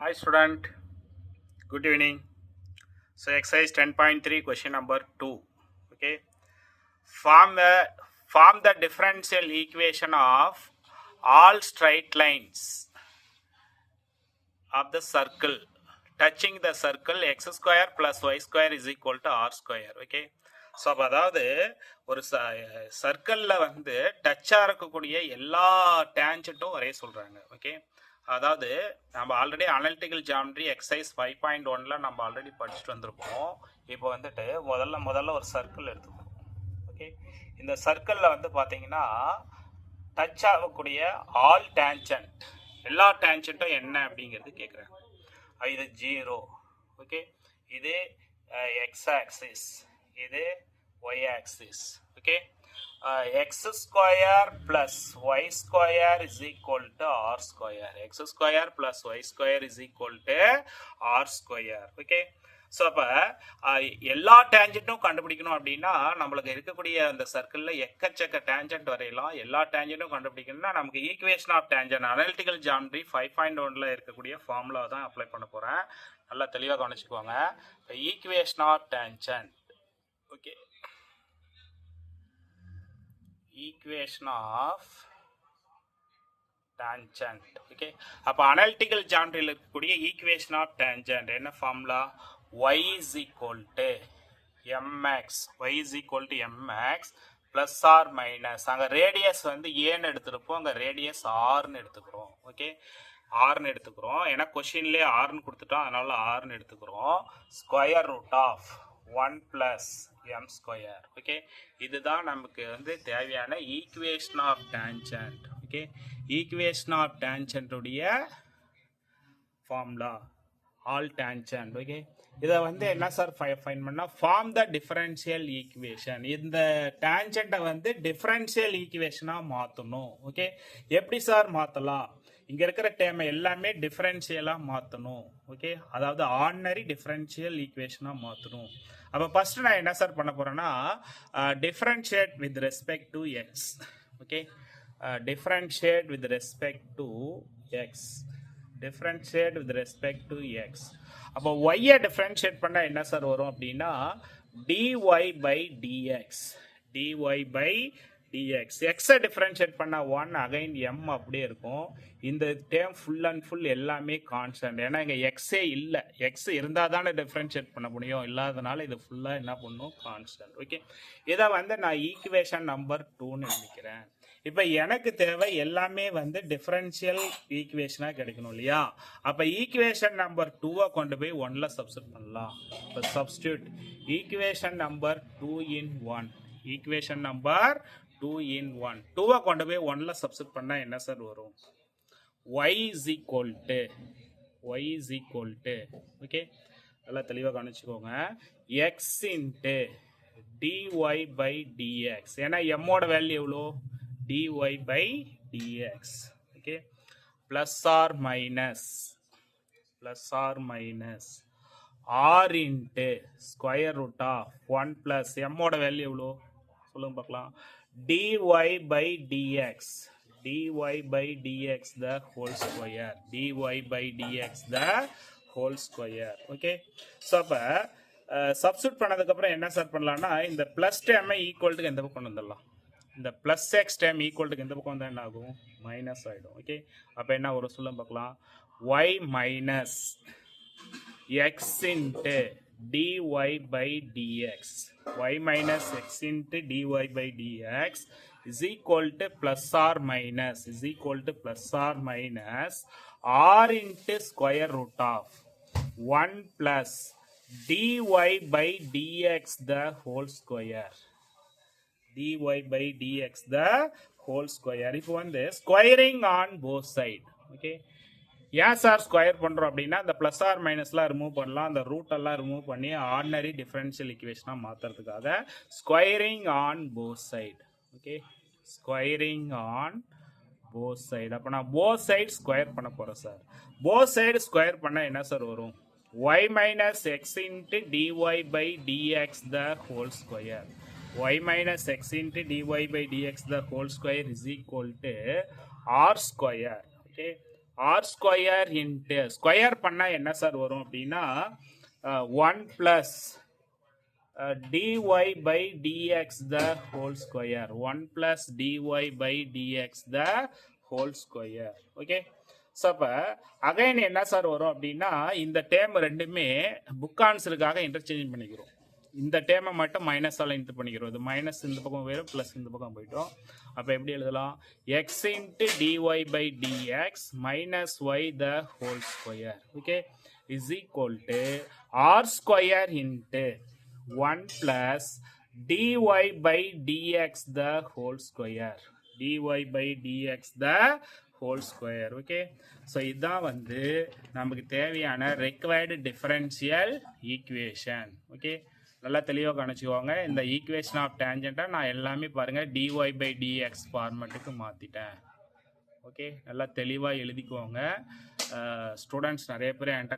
Hi student, good evening. So exercise 10.3 question number 2. Okay. Form the form the differential equation of all straight lines of the circle touching the circle x square plus y square is equal to r square. Okay. So அப்போ அதாவது ஒரு சர்க்கிளில் வந்து டச்சாக இருக்கக்கூடிய எல்லா டேஞ்சட்டும் வரைய சொல்கிறாங்க. Okay, அதாவது நம்ம ஆல்ரெடி அனலிட்டிக்கல் ஜாமெட்ரி எக்ஸசைஸ் 5.1ல் நம்ம ஆல்ரெடி படிச்சுட்டு வந்திருப்போம். இப்போ வந்துட்டு முதல்ல ஒரு சர்க்கிள் எடுத்துக்கணும். ஓகே, இந்த சர்க்கிளில் வந்து பார்த்தீங்கன்னா டச் ஆகக்கூடிய ஆல் டேஞ்சன்ட், எல்லா டேஞ்சன்ட்டும் என்ன அப்படிங்கிறது கேட்குறாங்க. இது 0. ஓகே, இது எக்ஸ் ஆக்சிஸ், இது y axis. Okay, x square plus y square is equal to r square. X square plus y square is equal to r square. Okay, so அப்போ எல்லா டேஞ்சன்ட்டும் கண்டுபிடிக்கணும் அப்படின்னா நம்மளுக்கு இருக்கக்கூடிய அந்த சர்க்கிளில் எக்கச்சக்க டேஞ்சன்ட் வரையலாம். எல்லா டேஞ்சன்ட்டும் கண்டுபிடிக்கணும்னா நமக்கு equation of tangent analytical geometry 5.1ல் இருக்கக்கூடிய ஃபார்முலா தான் அப்ளை பண்ண போகிறேன். நல்லா தெளிவாக கவனிச்சுக்கோங்க. Equation of tangent. Okay, equation of tangent. Okay, அப்போ analytical geometryல இருக்கக்கூடிய equation of tangent என்ன formula? y is equal to mx, y is equal to mx plus or minus, அங்கே ரேடியஸ் வந்து ஏன்னு எடுத்துருப்போம், அங்கே ரேடியஸ் ஆர்னு எடுத்துக்கிறோம். ஓகே, ஆர்னு எடுத்துக்கிறோம், ஏன்னா கொஷின்லேயே ஆர்னு கொடுத்துட்டோம், அதனால ஆர்னு எடுத்துக்கிறோம். Square root of 1 plus m square. Okay, இதுதான் நமக்கு வந்து தேவையான equation of tangent. Okay, equation of tangent உடைய ஃபார்முலா ஆல் டேஞ்சன்ட். ஓகே, இதை வந்து என்ன சார் ஃபைன் பண்ணால் ஃபார்ம் த டிஃபரன்ஷியல் ஈக்குவேஷன். இந்த டேஞ்சண்ட்டை வந்து டிஃபரன்ஷியல் ஈக்குவேஷனாக மாற்றணும். ஓகே, எப்படி சார் மாற்றலாம்? இங்கே இருக்கிற டேமை எல்லாமே டிஃபரன்ஷியலாக மாற்றணும். ஓகே, அதாவது ஆர்டினரி டிஃபரன்ஷியல் ஈக்குவேஷனாக மாற்றணும். அப்போ ஃபஸ்ட்டு நான் என்ன சார் பண்ண போகிறேன்னா differentiate with respect to x. Okay, differentiate with respect to x, differentiate with respect to x. அப்போ ஒய்யை டிஃபரன்ஷியேட் பண்ணால் என்ன சார் வரும் அப்படின்னா dy by dx, dy by dx. எக்ஸை டிஃபரன்ஷியேட் பண்ணால் 1 அகைன் m அப்படியே இருக்கும். இந்த டேர்ம் ஃபுல் அண்ட் ஃபுல் எல்லாமே கான்ஸ்டன்ட், ஏன்னா இங்கே எக்ஸே இல்லை. எக்ஸ் இருந்தால் தானே டிஃபரன்ஷியேட் பண்ண முடியும், இல்லாதனால இது ஃபுல்லாக என்ன பண்ணும், கான்ஸ்டன்ட். ஓகே, இதை வந்து நான் ஈக்குவேஷன் நம்பர் 2ன்னு எழுதிக்கிறேன். இப்போ எனக்கு தேவை எல்லாமே வந்து டிஃபரன்ஷியல் ஈக்குவேஷனாக கிடைக்கணும் இல்லையா? அப்போ ஈக்குவேஷன் நம்பர் 2வை கொண்டு போய் 1ல் சப்ஸ்டியூட் பண்ணலாம். இப்போ substitute equation number 2 in 1, equation number 2 in 1. 2வை கொண்டு போய் 1ல் சப்ஸ்டியூட் பண்ணால் என்ன சார் வரும்? y is equal to, y is equal to, okay, நல்லா தெளிவாக கவனிச்சுக்கோங்க, x into dy by dx. ஏன்னா எம்மோட வேல்யூ எவ்வளோ? dy by dx. Okay, plus or minus, plus or minus r into square root of 1 plus எம்மோட value எவ்வளோ சொல்லுங்க பார்க்கலாம்? dy by dx, dy by dx the whole square, dy by dx the whole square. Okay, so அப்போ substitute பண்ணதுக்கப்புறம் என்ன sir பண்ணலாம்னா இந்த plus டேமை ஈக்குவல்ட்டுக்கு எந்த பக்கம் வந்துடலாம்? இந்த ப்ளஸ் எக்ஸ் டேம் ஈக்குவல்ட்டுக்கு எந்த பக்கம் வந்தால் என்ன ஆகும்? மைனஸ் ஆகிடும். ஓகே, அப்போ என்ன வரும் சொல்லுங்க பார்க்கலாம்? y minus x into dy by dx, y minus x into dy by dx is equal to plus or minus, is equal to plus or minus r into square root of 1 plus dy by dx the whole square, dy by dx the whole square. இப்போ வந்து squaring on both side. Okay, ஏன் sir square பண்ணுறோம் அப்படின்னா இந்த plus or மைனஸ்லாம் remove பண்ணலாம், அந்த ரூட்டெல்லாம் ரிமூவ் பண்ணி ஆர்டினரி டிஃபரன்ஷியல் ஈக்குவேஷனாக மாற்றுறதுக்காக squaring on both side. Okay, squaring on both side. அப்போ நான் போத் சைடு ஸ்கொயர் பண்ண போகிறேன் சார். போத் சைடு ஸ்கொயர் பண்ணால் என்ன சார் வரும்? y minus x into dy by dx the whole square, y minus x into dy by dx the whole square is equal to r square. Okay, r square into ஸ்கொயர் பண்ணால் என்ன sir வரும் அப்படின்னா 1 plus dy by dx the whole square 1 plus dy by dx the whole square okay so அப்போ again என்ன sir வரும் அப்படின்னா இந்த டேர்ம் ரெண்டுமே புக் ஆன்சருக்காக இன்டர்சேஞ்ச் பண்ணிக்கிறோம் இந்த டேர்மை மட்டும் மைனஸால் இன்டர் பண்ணிக்கிறோம் இது மைனஸ் இந்த பக்கம் போயிடும் ப்ளஸ் இந்த பக்கம் போயிட்டோம் அப்போ எப்படி எழுதலாம் x into dy by dx minus y the whole square okay is equal to r square into 1 plus dy by dx the whole square dy by dx the whole square okay so இதான் வந்து நமக்கு தேவையான required differential equation okay நல்லா தெளிவாக கணிச்சுக்கோங்க இந்த equation of டேஞ்சென்ட்டை நான் எல்லாமே பாருங்க dy by dx ஃபார்மேட்டுக்கு மாற்றிட்டேன் ஓகே நல்லா தெளிவாக எழுதிக்கோங்க ஸ்டூடெண்ட்ஸ் நிறைய பேர் என்கிட்ட